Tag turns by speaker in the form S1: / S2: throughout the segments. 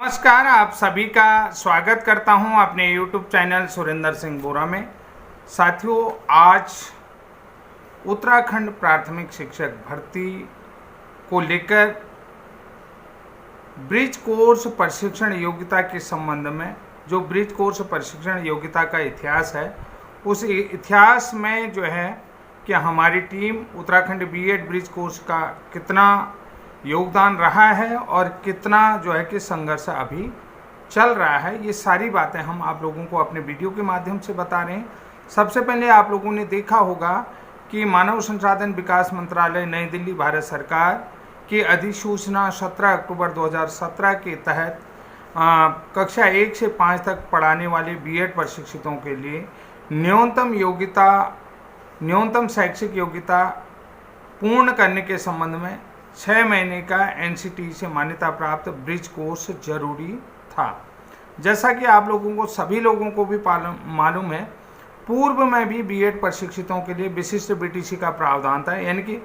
S1: नमस्कार, आप सभी का स्वागत करता हूं अपने YouTube चैनल सुरेंद्र सिंह बोरा में। साथियों, आज उत्तराखंड प्राथमिक शिक्षक भर्ती को लेकर ब्रिज कोर्स प्रशिक्षण योग्यता के संबंध में जो ब्रिज कोर्स प्रशिक्षण योग्यता का इतिहास है, उस इतिहास में जो है कि हमारी team Uttarakhand B Ed bridge course का कितना योगदान रहा है और कितना जो है कि संघर्ष अभी चल रहा है, ये सारी बातें हम आप लोगों को अपने वीडियो के माध्यम से बता रहे हैं। सबसे पहले आप लोगों ने देखा होगा कि मानव संसाधन विकास मंत्रालय नई दिल्ली भारत सरकार की अधिसूचना 17 अक्टूबर 2017 के तहत कक्षा 1 से 5 तक पढ़ाने वाले बीएड प्रशिक्षितों के लिए न्यूनतम शैक्षिक योग्यता पूर्ण करने के संबंध में 6 महीने का एनसीटी से मान्यता प्राप्त ब्रिज कोर्स जरूरी था। जैसा कि आप लोगों को सभी लोगों को भी मालूम है, पूर्व में भी बीएड प्रशिक्षितों के लिए विशिष्ट बीटीसी का प्रावधान था, यानी कि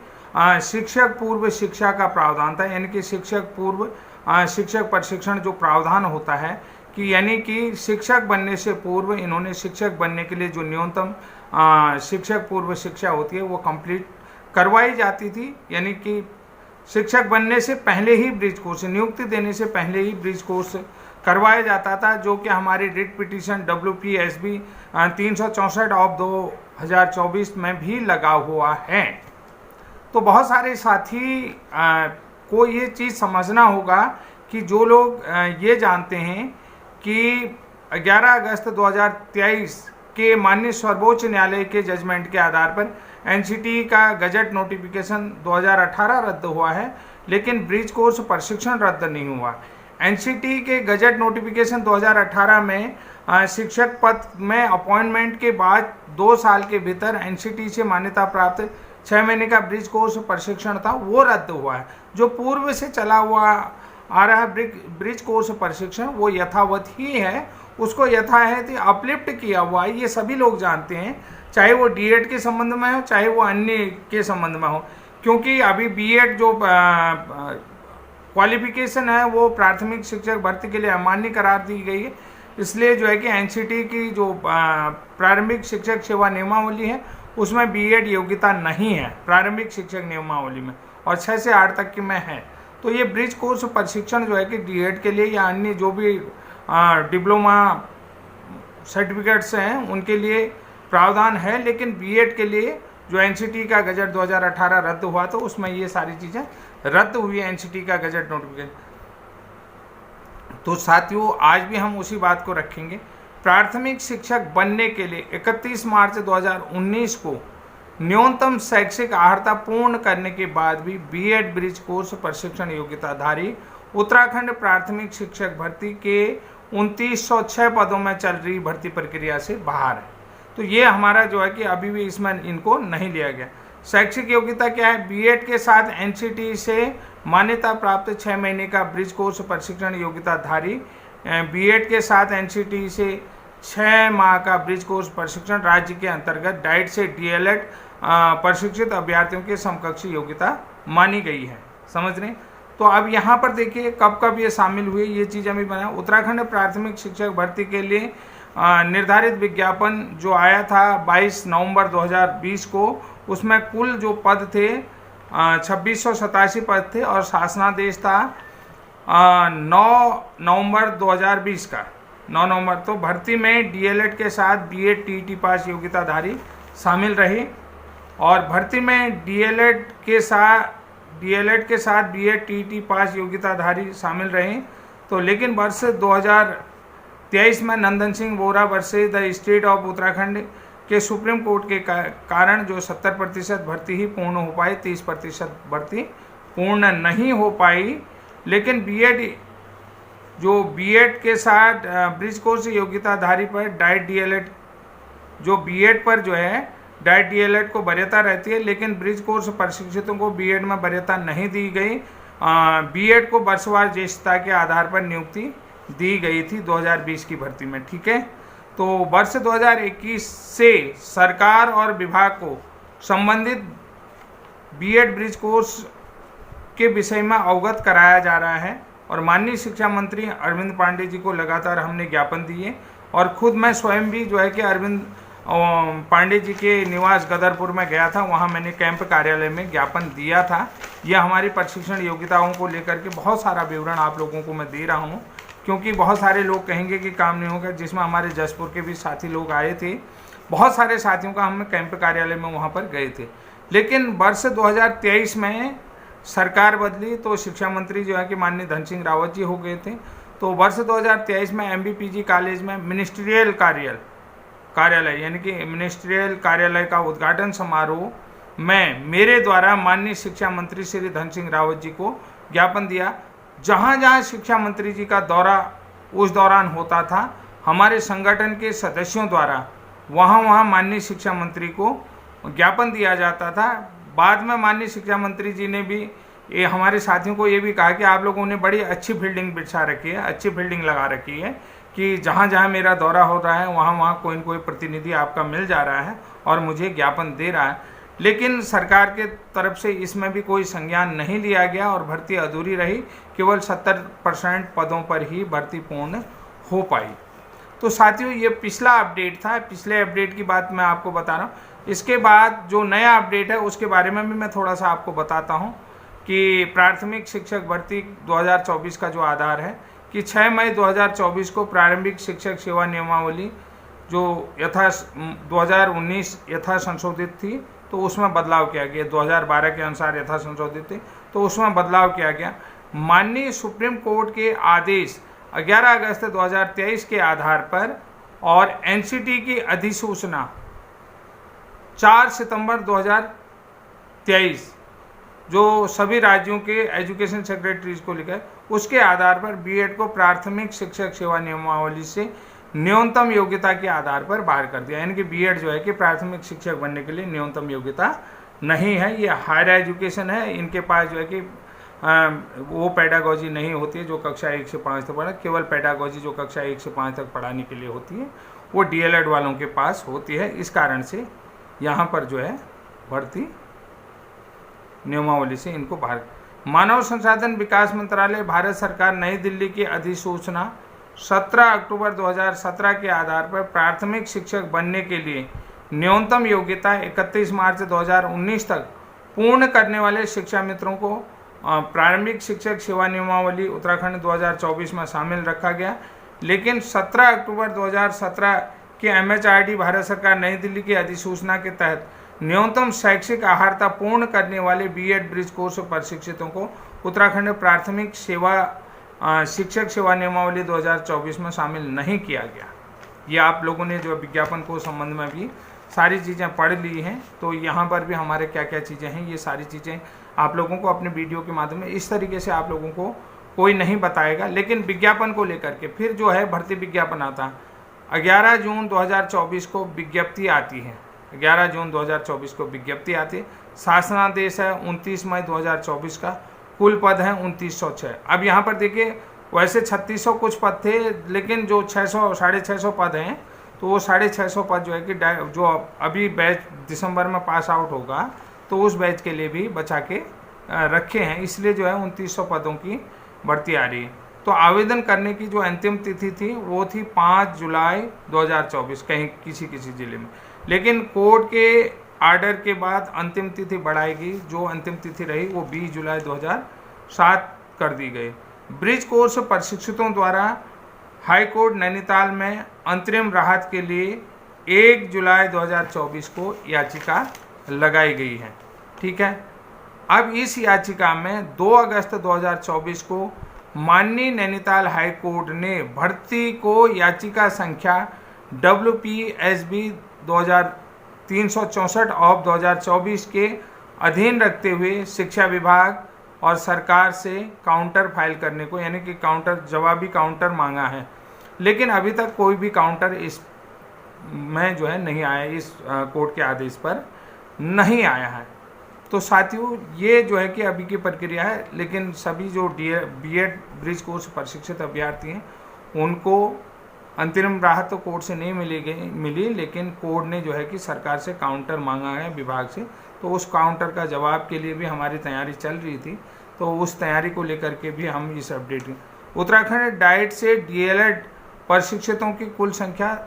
S1: शिक्षक पूर्व शिक्षा का प्रावधान था, यानी कि शिक्षक पूर्व शिक्षक प्रशिक्षण जो प्रावधान होता है कि यानी कि शिक्षक बनने से पूर्व इन्होंने शिक्षक बनने के लिए जो न्यूनतम शिक्षक पूर्व शिक्षा होती है वो कंप्लीट करवाई जाती थी, यानी कि शिक्षक बनने से पहले ही ब्रिज कोर्स, नियुक्ति देने से पहले ही ब्रिज कोर्स करवाया जाता था, जो कि हमारी रिट पिटीशन WPSB 364 ऑफ 2024 में भी लगा हुआ है। तो बहुत सारे साथी को ये चीज़ समझना होगा कि जो लोग ये जानते हैं कि 11 अगस्त 2023 के माननीय सर्वोच्च न्यायालय के जजमेंट के आधार पर एनसीटी का गजट नोटिफिकेशन 2018 रद्द हुआ है, लेकिन ब्रिज कोर्स प्रशिक्षण रद्द नहीं हुआ। एनसीटी के गजट नोटिफिकेशन 2018 में शिक्षक पद में अपॉइंटमेंट के बाद 2 साल के भीतर एनसीटी से मान्यता प्राप्त 6 महीने का ब्रिज कोर्स प्रशिक्षण था, वो रद्द हुआ है। जो पूर्व से चला हुआ आ रहा ब्रिज कोर्स प्रशिक्षण वो यथावत ही है, उसको यथावत अपलिफ्ट किया हुआ है, ये सभी लोग जानते हैं, चाहे वो डीएड के संबंध में हो चाहे वो अन्य के संबंध में हो, क्योंकि अभी बीएड जो क्वालिफिकेशन है वो प्राथमिक शिक्षक भर्ती के लिए अमान्य करार दी गई है। इसलिए जो है कि एनसीटी की जो प्रारंभिक शिक्षक सेवा नियमावली है उसमें बीएड योग्यता नहीं है प्रारंभिक शिक्षक नियमावली में, और 6 से 8 तक की में है। तो ये ब्रिज कोर्स प्रशिक्षण जो है कि डीएड के लिए या अन्य जो भी डिप्लोमा सर्टिफिकेट्स हैं उनके लिए प्रावधान है, लेकिन बीएड के लिए जो एनसीटी का गजट 2018 रद्द हुआ तो उसमें ये सारी चीज़ें रद्द हुई है, एनसीटी का गजट नोटिफिकेशन। तो साथियों, आज भी हम उसी बात को रखेंगे। प्राथमिक शिक्षक बनने के लिए 31 मार्च 2019 को न्यूनतम शैक्षिक अर्हता पूर्ण करने के बाद भी बीएड ब्रिज कोर्स प्रशिक्षण योग्यताधारी उत्तराखंड प्राथमिक शिक्षक भर्ती के 2906 पदों में चल रही भर्ती प्रक्रिया से बाहर है। तो ये हमारा जो है कि अभी भी इसमें इनको नहीं लिया गया। शैक्षिक योग्यता क्या है? बीएड के साथ एनसीटी से मान्यता प्राप्त 6 महीने का ब्रिज कोर्स प्रशिक्षण योग्यताधारी, बीएड के साथ एनसीटी से 6 माह का ब्रिज कोर्स प्रशिक्षण राज्य के अंतर्गत डाइट से डीएलएड प्रशिक्षित अभ्यर्थियों के समकक्ष योग्यता मानी गई है। समझ रहे? तो अब यहाँ पर देखिए कब कब ये शामिल हुई, ये चीज़ हमें बना। उत्तराखंड प्राथमिक शिक्षक भर्ती के लिए निर्धारित विज्ञापन जो आया था 22 नवंबर 2020 को, उसमें कुल जो पद थे 2687 पद थे और शासनादेश था 9 नवंबर 2020 का 9 नवंबर। तो भर्ती में डीएलएड के साथ बीएड टीटी पास योग्यताधारी शामिल रहे, और भर्ती में डीएलएड के साथ बीएड टीटी पास योग्यताधारी शामिल रहे। तो लेकिन वर्ष 2023 में Nandan Singh Bora versus the state of Uttarakhand के सुप्रीम कोर्ट के कारण जो 70% भर्ती ही पूर्ण हो पाई, 30% भर्ती पूर्ण नहीं हो पाई। लेकिन बीएड के साथ ब्रिज कोर्स योग्यताधारी पर डाइट डीएलएड, जो बीएड पर जो है डाइट डीएलएड को वरीयता रहती है, लेकिन ब्रिज कोर्स प्रशिक्षितों को बीएड में वरीयता नहीं दी गई। बीएड को वर्षवार ज्येष्ठता के आधार पर नियुक्ति दी गई थी 2020 की भर्ती में। ठीक है, तो वर्ष 2021 से सरकार और विभाग को संबंधित बीएड ब्रिज कोर्स के विषय में अवगत कराया जा रहा है। और माननीय शिक्षा मंत्री अरविंद पांडे जी को लगातार हमने ज्ञापन दिए, और खुद मैं स्वयं भी जो है कि अरविंद पांडे जी के निवास गदरपुर में गया था, वहाँ मैंने कैंप कार्यालय में ज्ञापन दिया था। यह हमारी प्रशिक्षण योग्यताओं को लेकर के बहुत सारा विवरण आप लोगों को मैं दे रहा हूँ, क्योंकि बहुत सारे लोग कहेंगे कि काम नहीं होगा, जिसमें हमारे जसपुर के भी साथी लोग आए थे। बहुत सारे साथियों का हम कैंप कार्यालय में वहाँ पर गए थे। लेकिन वर्ष 2023 में सरकार बदली तो शिक्षा मंत्री जो है कि माननीय धन सिंह रावत जी हो गए थे। तो वर्ष 2023 में MBPG कॉलेज में मिनिस्ट्रियल कार्यालय यानी कि मिनिस्ट्रियल कार्यालय का उद्घाटन समारोह में मेरे द्वारा माननीय शिक्षा मंत्री श्री धन सिंह रावत जी को ज्ञापन दिया। जहाँ जहाँ शिक्षा मंत्री जी का दौरा उस दौरान होता था, हमारे संगठन के सदस्यों द्वारा वहाँ माननीय शिक्षा मंत्री को ज्ञापन दिया जाता था। बाद में माननीय शिक्षा मंत्री जी ने भी हमारे साथियों को ये भी कहा कि आप लोगों ने बड़ी अच्छी फील्डिंग बिछा रखी है, अच्छी फील्डिंग लगा रखी है कि जहाँ जहाँ मेरा दौरा हो रहा है वहाँ कोई न कोई प्रतिनिधि आपका मिल जा रहा है और मुझे ज्ञापन दे रहा है। लेकिन सरकार के तरफ से इसमें भी कोई संज्ञान नहीं लिया गया और भर्ती अधूरी रही। केवल 70% पदों पर ही भर्ती पूर्ण हो पाई। तो साथियों, ये पिछला अपडेट था। पिछले अपडेट की बात मैं आपको बता रहा हूँ। इसके बाद जो नया अपडेट है उसके बारे में भी मैं थोड़ा सा आपको बताता हूँ कि प्राथमिक शिक्षक भर्ती 2024 का जो आधार है कि 6 मई 2024 को प्रारंभिक शिक्षक सेवा नियमावली जो 2019 यथा संशोधित थी, तो उसमें बदलाव किया गया। 2012 के अनुसार यथा संशोधित थी, तो उसमें बदलाव किया गया। माननीय सुप्रीम कोर्ट के आदेश 11 अगस्त 2023 के आधार पर और NCT की अधिसूचना 4 सितंबर 2023 जो सभी राज्यों के एजुकेशन सेक्रेटरीज को लिखा है, उसके आधार पर बीएड को प्राथमिक शिक्षक सेवा नियमावली से न्यूनतम योग्यता के आधार पर बाहर कर दिया। यानी कि बीएड जो है कि प्राथमिक शिक्षक बनने के लिए न्यूनतम योग्यता नहीं है, ये हायर एजुकेशन है। इनके पास जो है कि वो पेडागोजी नहीं होती है जो कक्षा 1 से 5 तक पढ़ा, केवल पेडागोजी जो कक्षा 1 से 5 तक पढ़ाने के लिए होती है वो DLED वालों के पास होती है। इस कारण से यहाँ पर जो है भर्ती नियमावली से इनको बाहर। मानव संसाधन विकास मंत्रालय भारत सरकार नई दिल्ली की अधिसूचना 17 अक्टूबर 2017 के आधार पर प्राथमिक शिक्षक बनने के लिए न्यूनतम योग्यता 31 मार्च 2019 तक पूर्ण करने वाले शिक्षा मित्रों को प्रारंभिक शिक्षक सेवा नियमावली उत्तराखंड 2024 में शामिल रखा गया। लेकिन 17 अक्टूबर 2017 के MHRD भारत सरकार नई दिल्ली की अधिसूचना के तहत न्यूनतम शैक्षिक अर्हता पूर्ण करने वाले बीएड ब्रिज कोर्स प्रशिक्षितों को उत्तराखंड प्राथमिक शिक्षक सेवा नियमावली 2024 में शामिल नहीं किया गया। ये आप लोगों ने जो विज्ञापन को संबंध में भी सारी चीज़ें पढ़ ली हैं, तो यहाँ पर भी हमारे क्या क्या चीज़ें हैं ये सारी चीज़ें आप लोगों को अपने वीडियो के माध्यम में इस तरीके से आप लोगों को कोई नहीं बताएगा। लेकिन विज्ञापन को लेकर के फिर जो है भर्ती विज्ञापन आता है। 11 जून 2024 को विज्ञप्ति आती है, 11 जून 2024 को विज्ञप्ति आती है। शासनादेश है 29 मई 2024 का। कुल पद हैं 2906। अब यहाँ पर देखिए, वैसे 3600 कुछ पद थे, लेकिन जो 600-650 पद हैं, तो वो 650 पद जो है कि जो अभी बैच दिसंबर में पास आउट होगा तो उस बैच के लिए भी बचा के रखे हैं, इसलिए जो है 2900 पदों की भर्ती आ रही है। तो आवेदन करने की जो अंतिम तिथि थी वो थी 5 जुलाई 2024 कहीं किसी जिले में। लेकिन कोर्ट के आर्डर के बाद अंतिम तिथि बढ़ाएगी, जो अंतिम तिथि रही वो 20 जुलाई 2007 कर दी गई। ब्रिज कोर्स प्रशिक्षितों द्वारा हाई कोर्ट नैनीताल में अंतरिम राहत के लिए 1 जुलाई 2024 को याचिका लगाई गई है। ठीक है, अब इस याचिका में 2 अगस्त 2024 को माननीय नैनीताल हाई कोर्ट ने भर्ती को याचिका संख्या WPSB 2364/2024 के अधीन रखते हुए शिक्षा विभाग और सरकार से काउंटर फाइल करने को, यानी कि जवाबी काउंटर मांगा है। लेकिन अभी तक कोई भी काउंटर इस में जो है नहीं आया, इस कोर्ट के आदेश पर नहीं आया है। तो साथियों, ये जो है कि अभी की प्रक्रिया है। लेकिन सभी जो बीएड ब्रिज कोर्स प्रशिक्षित अभ्यर्थी हैं उनको अंतरिम राहत तो कोर्ट से नहीं मिली, लेकिन कोर्ट ने जो है कि सरकार से काउंटर मांगा है विभाग से। तो उस काउंटर का जवाब के लिए भी हमारी तैयारी चल रही थी। तो उस तैयारी को लेकर के भी हम इस अपडेट। उत्तराखंड डाइट से डीएलएड प्रशिक्षितों की कुल संख्या,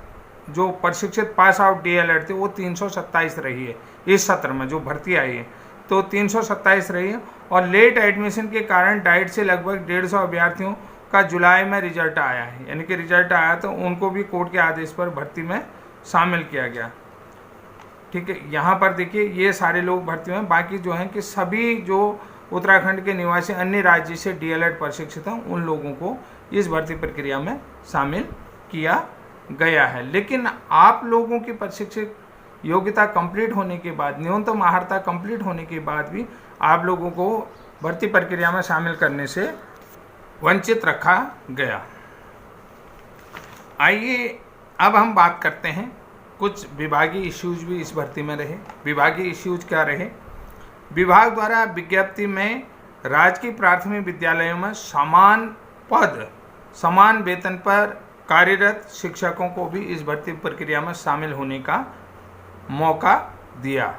S1: जो प्रशिक्षित पास आउट डीएलएड थे, वो 327 रही है इस सत्र में जो भर्ती आई है, तो 327 रही है। और लेट एडमिशन के कारण डाइट से लगभग 150 अभ्यर्थियों का जुलाई में रिजल्ट आया है, यानी कि रिजल्ट आया तो उनको भी कोर्ट के आदेश पर भर्ती में शामिल किया गया। ठीक है, यहाँ पर देखिए ये सारे लोग भर्ती हुए हैं। बाकी जो हैं कि सभी जो उत्तराखंड के निवासी अन्य राज्य से डीएलएड प्रशिक्षित हैं, उन लोगों को इस भर्ती प्रक्रिया में शामिल किया गया है। लेकिन आप लोगों की प्रशिक्षित योग्यता कंप्लीट होने के बाद, न्यूनतम अर्हता कंप्लीट होने के बाद भी आप लोगों को भर्ती प्रक्रिया में शामिल करने से वंचित रखा गया। आइए अब हम बात करते हैं, कुछ विभागीय इश्यूज भी इस भर्ती में रहे। विभागीय इश्यूज क्या रहे? विभाग द्वारा विज्ञप्ति में राजकीय प्राथमिक विद्यालयों में समान पद समान वेतन पर कार्यरत शिक्षकों को भी इस भर्ती प्रक्रिया में शामिल होने का मौका दिया।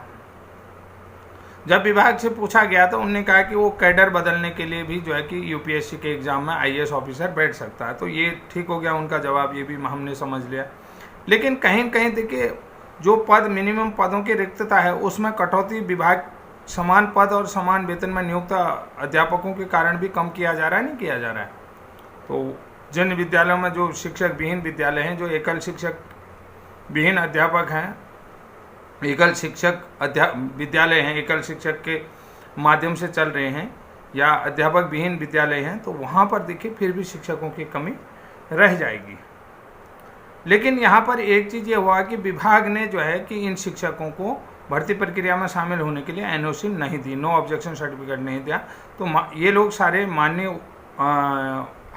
S1: जब विभाग से पूछा गया तो उन्होंने कहा कि वो कैडर बदलने के लिए भी जो है कि यूपीएससी के एग्जाम में आईएएस ऑफिसर बैठ सकता है, तो ये ठीक हो गया उनका जवाब, ये भी हमने समझ लिया। लेकिन कहीं न कहीं देखिए जो पद मिनिमम पदों की रिक्तता है उसमें कटौती विभाग समान पद और समान वेतन में नियुक्त अध्यापकों के कारण भी कम किया जा रहा है, नहीं किया जा रहा है। तो जिन विद्यालयों में जो शिक्षक विहीन विद्यालय हैं, जो एकल शिक्षक विहीन अध्यापक हैं, एकल शिक्षक विद्यालय हैं, एकल शिक्षक के माध्यम से चल रहे हैं, या अध्यापक विहीन विद्यालय हैं, तो वहाँ पर देखिए फिर भी शिक्षकों की कमी रह जाएगी। लेकिन यहाँ पर एक चीज़ ये हुआ कि विभाग ने जो है कि इन शिक्षकों को भर्ती प्रक्रिया में शामिल होने के लिए एनओसी नहीं दी, नो ऑब्जेक्शन सर्टिफिकेट नहीं दिया। तो ये लोग सारे माननीय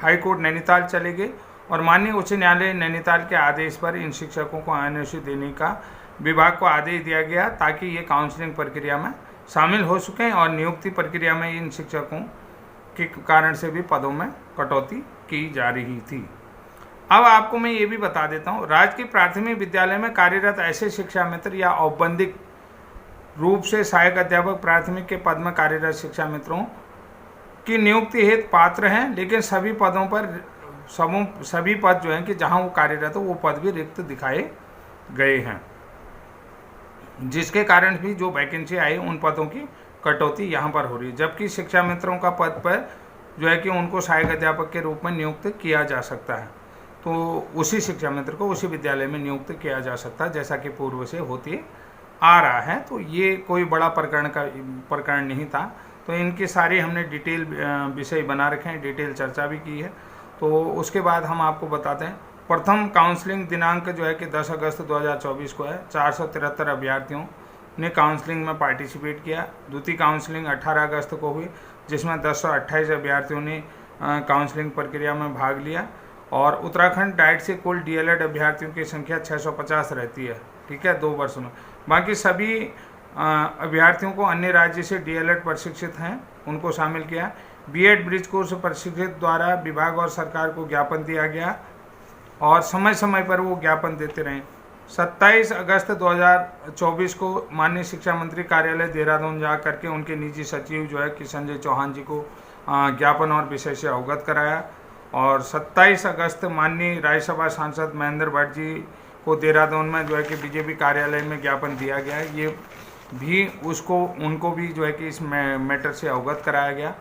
S1: हाई कोर्ट नैनीताल चले गए और माननीय उच्च न्यायालय नैनीताल के आदेश पर इन शिक्षकों को एनओसी देने का विभाग को आदेश दिया गया, ताकि ये काउंसलिंग प्रक्रिया में शामिल हो सकें और नियुक्ति प्रक्रिया में इन शिक्षकों के कारण से भी पदों में कटौती की जा रही थी। अब आपको मैं ये भी बता देता हूँ, राजकीय प्राथमिक विद्यालय में कार्यरत ऐसे शिक्षा मित्र या औपबंधिक रूप से सहायक अध्यापक प्राथमिक के पद में कार्यरत शिक्षा मित्रों की नियुक्ति हेतु पात्र हैं, लेकिन सभी पदों पर सभी पद जो हैं कि जहां वो कार्यरत हो वो पद भी रिक्त दिखाए गए हैं, जिसके कारण भी जो वैकेंसी आई उन पदों की कटौती यहाँ पर हो रही है। जबकि शिक्षा मित्रों का पद पर जो है कि उनको सहायक अध्यापक के रूप में नियुक्त किया जा सकता है, तो उसी शिक्षा मित्र को उसी विद्यालय में नियुक्त किया जा सकता है, जैसा कि पूर्व से होते आ रहा है। तो ये कोई बड़ा प्रकरण नहीं था। तो इनके सारे हमने डिटेल विषय बना रखे हैं, डिटेल चर्चा भी की है। तो उसके बाद हम आपको बताते हैं, प्रथम काउंसलिंग दिनांक जो है कि 10 अगस्त 2024 को है। 473 अभ्यर्थियों ने काउंसलिंग में पार्टिसिपेट किया। द्वितीय काउंसलिंग 18 अगस्त को हुई, जिसमें 1028 अभ्यर्थियों ने काउंसलिंग प्रक्रिया में भाग लिया। और उत्तराखंड डाइट से कुल डीएलएड अभ्यर्थियों की संख्या 650 रहती है, ठीक है, 2 वर्ष में। बाकी सभी अभ्यर्थियों को अन्य राज्य से डीएलएड प्रशिक्षित हैं उनको शामिल किया। बीएड ब्रिज कोर्स प्रशिक्षित द्वारा विभाग और सरकार को ज्ञापन दिया गया और समय समय पर वो ज्ञापन देते रहे। 27 अगस्त 2024 को माननीय शिक्षा मंत्री कार्यालय देहरादून जा करके उनके निजी सचिव जो है कि संजय चौहान जी को ज्ञापन और विषय से अवगत कराया। और 27 अगस्त माननीय राज्यसभा सांसद महेंद्र भट्ट जी को देहरादून में जो है कि बीजेपी कार्यालय में ज्ञापन दिया गया है, ये भी उनको भी जो है कि इस मैटर से अवगत कराया गया।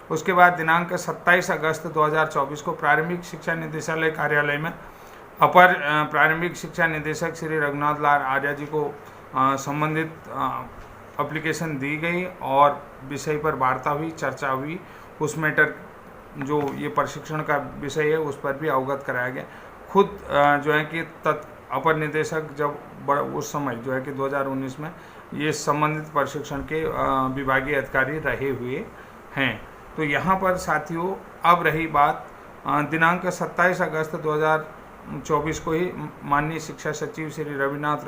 S1: उसके बाद दिनांक 27 अगस्त 2024 को प्रारंभिक शिक्षा निदेशालय कार्यालय में अपर प्रारंभिक शिक्षा निदेशक श्री रघुनाथ लाल आर्या जी को संबंधित एप्लीकेशन दी गई और विषय पर वार्ता हुई, चर्चा हुई। उस मैटर जो ये प्रशिक्षण का विषय है उस पर भी अवगत कराया गया। खुद जो है कि अपर निदेशक जब उस समय जो है कि 2019 में ये संबंधित प्रशिक्षण के विभागीय अधिकारी रहे हुए हैं। तो यहाँ पर साथियों अब रही बात दिनांक 27 अगस्त 2024 को ही माननीय शिक्षा सचिव श्री रविनाथ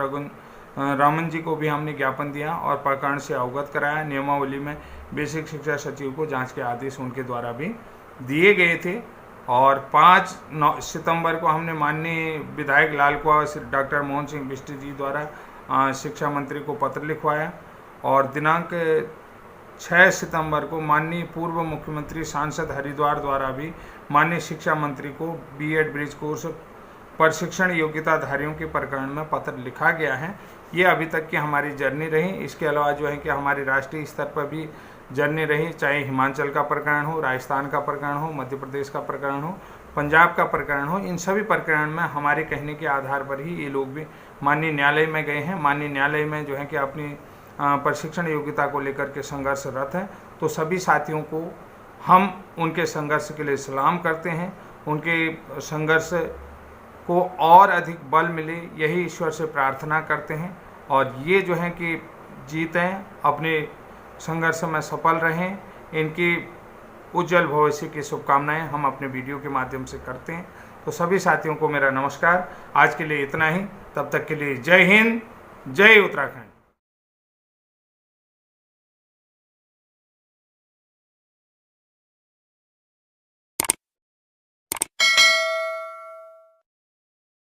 S1: रामन जी को भी हमने ज्ञापन दिया और प्रकरण से अवगत कराया। नियमावली में बेसिक शिक्षा सचिव को जांच के आदेश उनके द्वारा भी दिए गए थे। और 5 सितंबर को हमने माननीय विधायक लाल कुआं डॉक्टर मोहन सिंह बिष्ट जी द्वारा शिक्षा मंत्री को पत्र लिखवाया और दिनांक 6 सितंबर को माननीय पूर्व मुख्यमंत्री सांसद हरिद्वार द्वारा भी माननीय शिक्षा मंत्री को बीएड ब्रिज कोर्स प्रशिक्षण योग्यताधारियों के प्रकरण में पत्र लिखा गया है। ये अभी तक की हमारी जर्नी रही। इसके अलावा जो है कि हमारी राष्ट्रीय स्तर पर भी जर्नी रही, चाहे हिमाचल का प्रकरण हो, राजस्थान का प्रकरण हो, मध्य प्रदेश का प्रकरण हो, पंजाब का प्रकरण हो। इन सभी प्रकरण में हमारे कहने के आधार पर ही ये लोग भी माननीय न्यायालय में गए हैं। माननीय न्यायालय में जो है कि अपनी प्रशिक्षण योग्यता को लेकर के संघर्षरत है। तो सभी साथियों को हम उनके संघर्ष के लिए सलाम करते हैं। उनके संघर्ष को और अधिक बल मिले, यही ईश्वर से प्रार्थना करते हैं। और ये जो है कि जीतें, अपने संघर्ष में सफल रहें, इनकी उज्जवल भविष्य की शुभकामनाएं हम अपने वीडियो के माध्यम से करते हैं। तो सभी साथियों को मेरा नमस्कार। आज के लिए इतना ही। तब तक के लिए जय हिंद, जय उत्तराखंड।